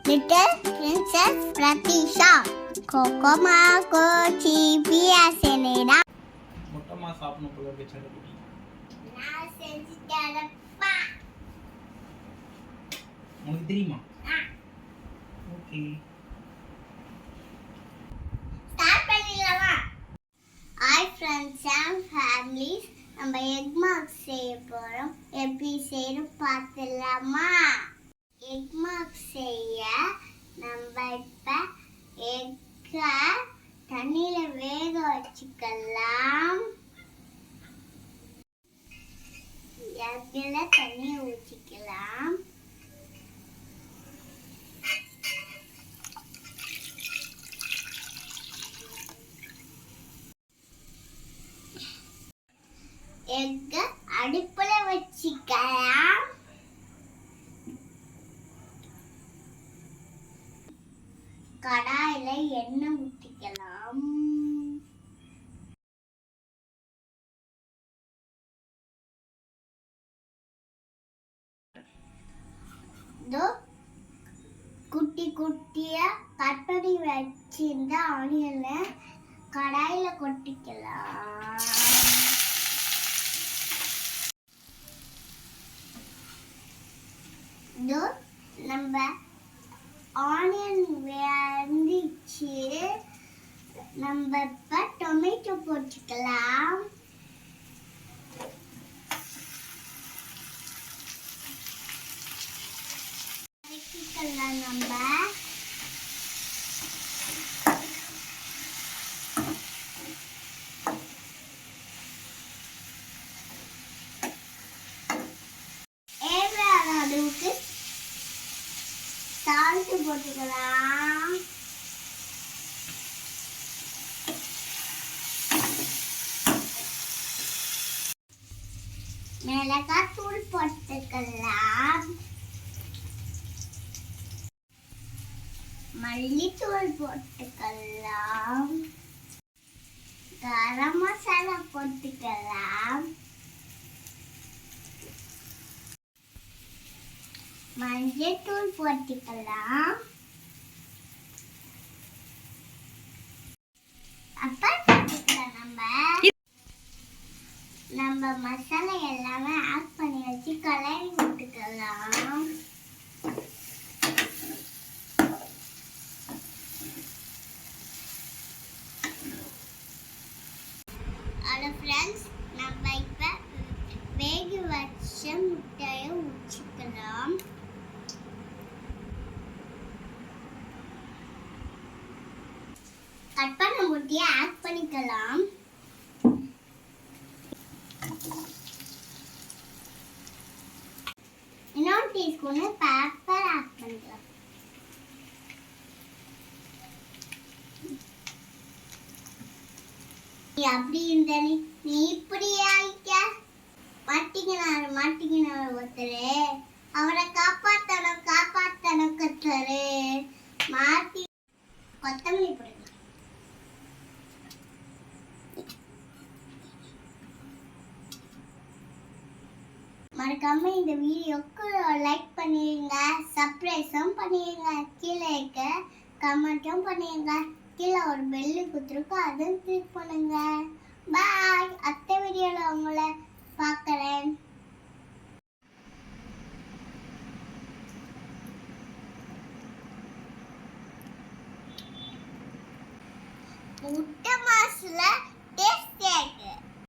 Little Princess Pratisha Kokoma Kochi Pia Seneda மொத்தமா சாப்பிடணும் போல இருக்கு சண்டை. நான் செஞ்சிட்டேன்ப்பா. உனக்கு தெரியுமா? ஓகே. ஸ்டார்ட் பண்ணிடலாமா? ஹாய் ஃப்ரெண்ட்ஸ் அண்ட் ஃபேமிலிஸ், நம்ம எக் மார்க் செய்ய போறோம். எப்படி செய்யணும் பார்த்துடலாமா? எக் மார்க் செய்ய நம்ம இப்ப எக்க தண்ணியில வேக வச்சுக்கலாம். எக்கில தண்ணி ஊற்றிக்கலாம். எக்க அடுப்புல வச்சுக்கலாம். கடாயில எண்ணெய் ஊற்றிக்கலாம். குட்டி குட்டியா கட் பண்ணி வச்சிருந்த ஆனியனை கடாயில கொட்டிக்கலாம். நம்ம ஆனியன் வெந்துச்சு. நம்ம இப்ப டொமேட்டோ போட்டுக்கலாம். நம்ம அளவுக்கு சால்ட் போட்டுக்கலாம். மிளகாய் தூள் போட்டுக்கலாம். மல்லித்தூள் போட்டுக்கலாம். கரம் மசாலா போட்டுக்கலாம். மஞ்சள் தூள் போட்டுக்கலாம். நம்ம மசாலா எல்லாமே ஆட் பண்ணி வச்சு கலரி விட்டுக்கலாம். ஹலோ ஃப்ரெண்ட்ஸ், நம்ம இப்போ வேக வச்ச முட்டையை ஊற்றிக்கலாம். கட் பண்ண முட்டையை ஆட் பண்ணிக்கலாம். இன்னொரு டீஸ்பூன் பெப்பர் ஆட் பண்ணிக்கலாம். அப்படி இந்த நீ இப்படி ஆயிக்க மாட்டிக்கினார் ஒருத்தரு. அவரை காப்பாத்தணும் கத்துறாரு. மாட்டி கொத்தமல்லி போடுங்க. மறக்காம இந்த வீடியோக்கு லைக் பண்ணிடுங்க, சப்ஸ்கிரைபும் பண்ணிடுங்க, கீழே இருக்க கமெண்ட்டும் பண்ணிடுங்க. கீழே ஒரு பெல்லு கொடுத்துருக்கோம், அதுவும் கிளிக் பண்ணுங்க. பாய். அடுத்த வீடியோவில் உங்களை பார்க்குறேன். முட்டை